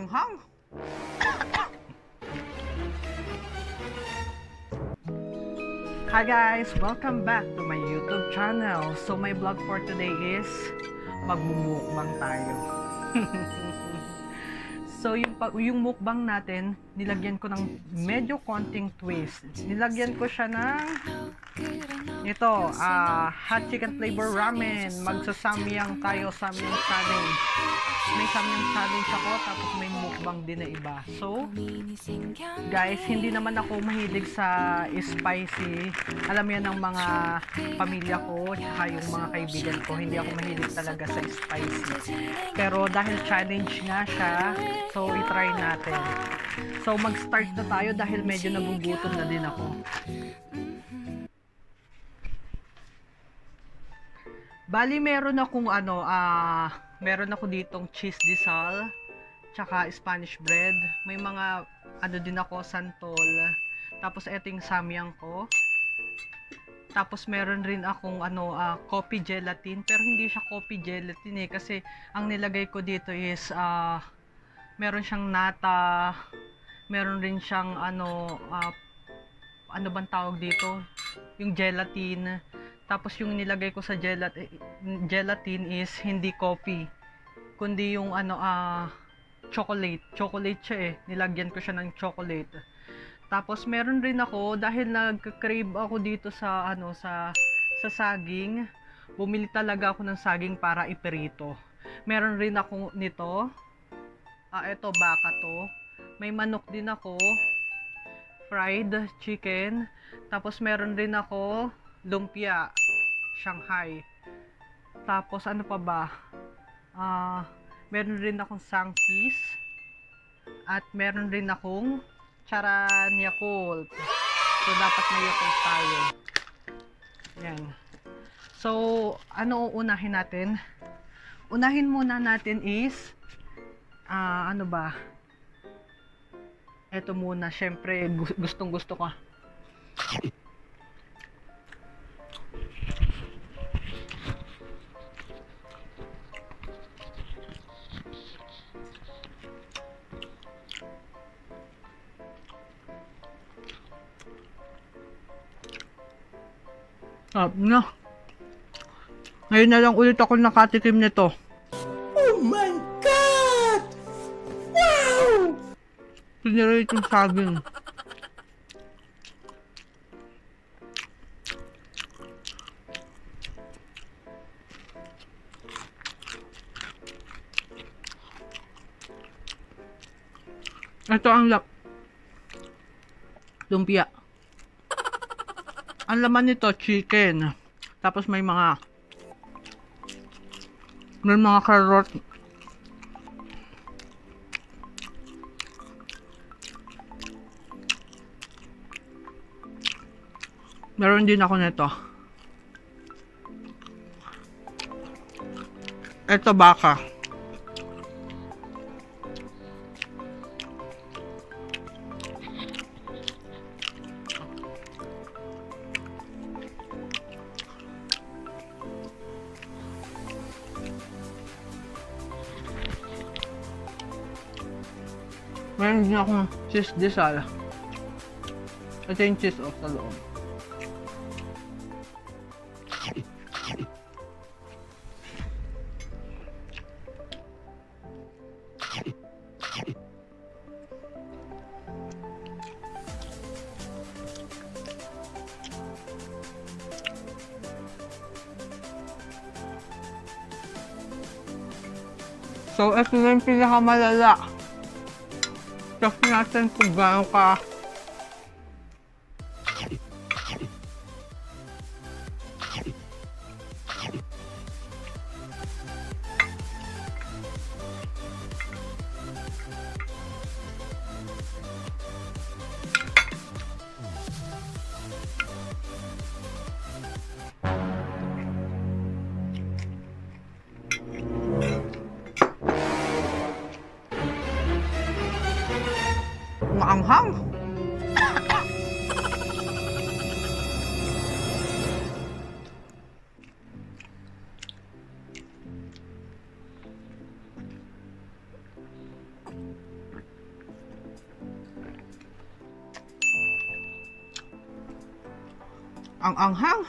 Maanghang. Hi guys! Welcome back to my YouTube channel. So my vlog for today is magmumukbang tayo. So yung mukbang natin, nilagyan ko ng medyo konting twist. Nilagyan ko siya ng ito, hot chicken flavor ramen. Magsasamyang tayo, samyang challenge. May samyang challenge ako, tapos may mukbang din na iba. So, guys, hindi naman ako mahilig sa spicy. Alam yan ng mga pamilya ko, tsaka yung mga kaibigan ko, hindi ako mahilig talaga sa spicy. Pero dahil challenge nga siya, so i-try natin. So, mag-start na tayo dahil medyo nagugutom na din ako. Bali, meron akong meron ako ditong cheese disal, tsaka Spanish bread. May mga din ako, santol. Tapos ito yung samyang ko. Tapos meron rin akong coffee gelatin, pero hindi siya coffee gelatin kasi ang nilagay ko dito is meron siyang nata, meron rin siyang ano bang tawag dito? Yung gelatin. Tapos yung nilagay ko sa gelatin is hindi coffee, kundi yung chocolate. Chocolate siya Nilagyan ko siya ng chocolate. Tapos meron rin ako, dahil nag-crave ako dito sa sa saging, bumili talaga ako ng saging para iprito. Meron rin ako nito. Ito baka to. May manok din ako, fried chicken. Tapos meron rin ako lumpia, Shanghai. Tapos ano pa ba? Meron rin akong sangkis. At meron rin akong charan Yakult. So dapat may Yakult tayo. Yan. So ano uunahin natin? Unahin muna natin is ano ba? Ito muna, syempre gustong gusto ko. Na. Ngayon na lang ulit ako nakatikim nito. Oh my God! Wow! Pinirate yung saging. Ito ang lumpia. Ang laman nito, chicken. Tapos may mga carrot. Meron din ako nito. Ito baka. Meron din akong cheese disal. Ito yung cheese sa loob. So, ito na yung pinakamalala. Check natin kung gaano ka maanghang. Ang anghang.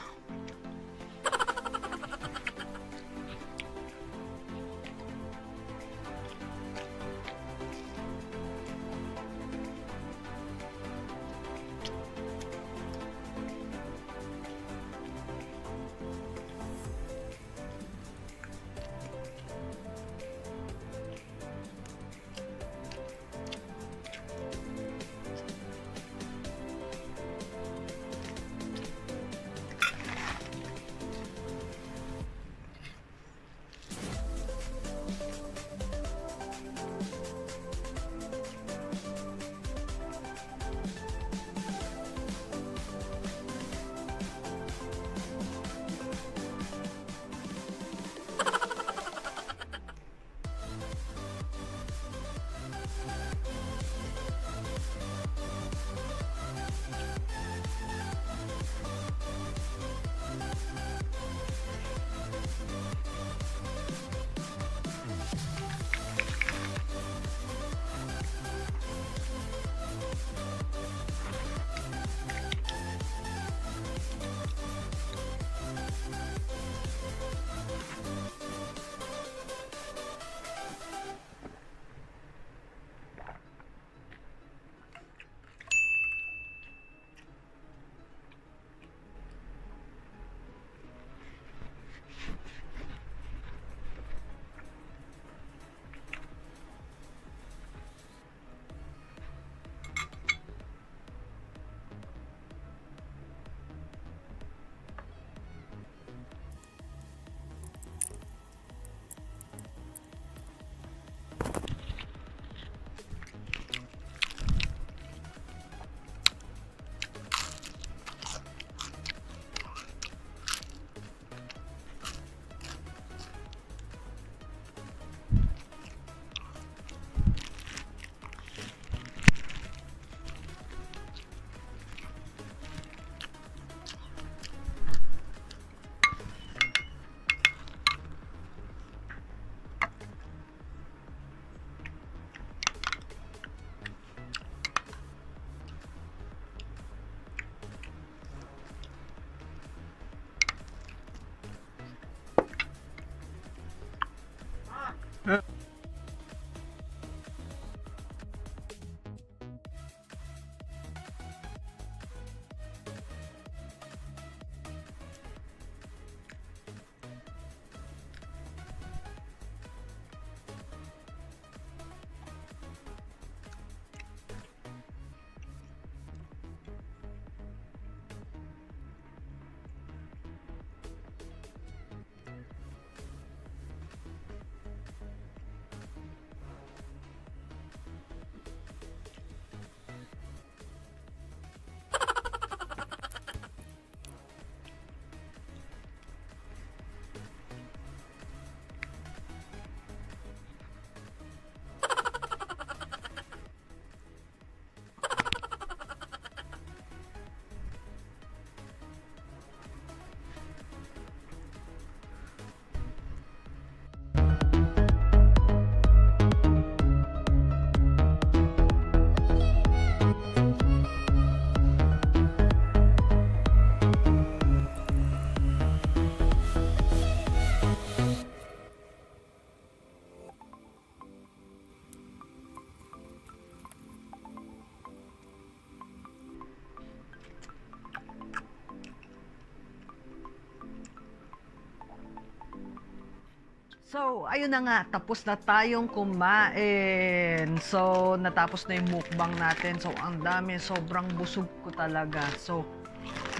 So, ayun na nga, tapos na tayong kumain. So, natapos na yung mukbang natin. So, ang dami, sobrang busog ko talaga. So,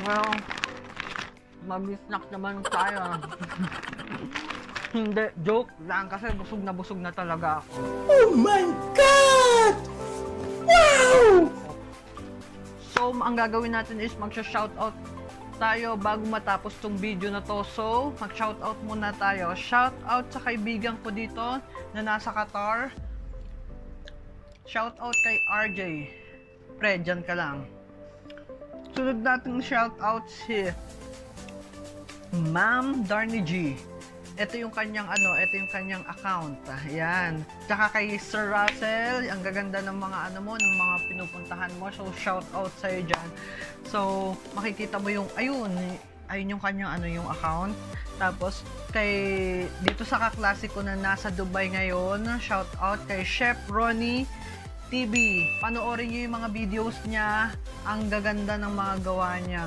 well, mag-snack naman tayo. Hindi, joke lang kasi busog na talaga ako. Oh my God! Wow! So, ang gagawin natin is magsha-shoutout tayo bago matapos tong video na to. So, mag-shoutout muna tayo. Shoutout sa kaibigan ko dito na nasa Qatar. Shoutout kay RJ. Pre, dyan ka lang. Sunod nating shoutout si Ma'am Darnie G. ito yung kanyang ito yung kanyang account. Ayan. Tsaka kay Sir Russell, ang gaganda ng mga mo, ng mga pinupuntahan mo. So shout out sa iyo diyan. So makikita mo yung ayun yung kanyang yung account. Tapos kay dito sa kaklase ko na nasa Dubai ngayon, shout out kay Chef Ronnie TV. Panoorin niyo yung mga videos niya. Ang gaganda ng mga gawa niya.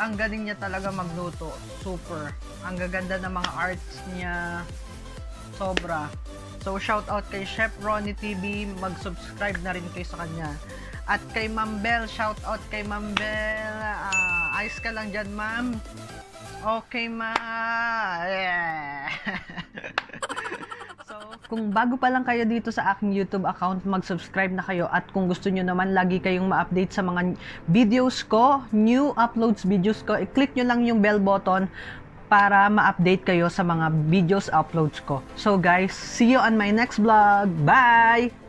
Ang galing niya talaga magluto. Super. Ang gaganda ng mga arts niya. Sobra. So, shout out kay Chef Ronnie TV. Mag-subscribe na rin kayo sa kanya. At kay Ma'am Bell, shout out kay Ma'am Bell. Ayos ka lang dyan, ma'am. Okay, ma. Yeah. Kung bago pa lang kayo dito sa aking YouTube account, mag-subscribe na kayo. At kung gusto nyo naman lagi kayong ma-update sa mga videos ko, new uploads videos ko, i-click nyo lang yung bell button para ma-update kayo sa mga videos uploads ko. So guys, see you on my next vlog. Bye!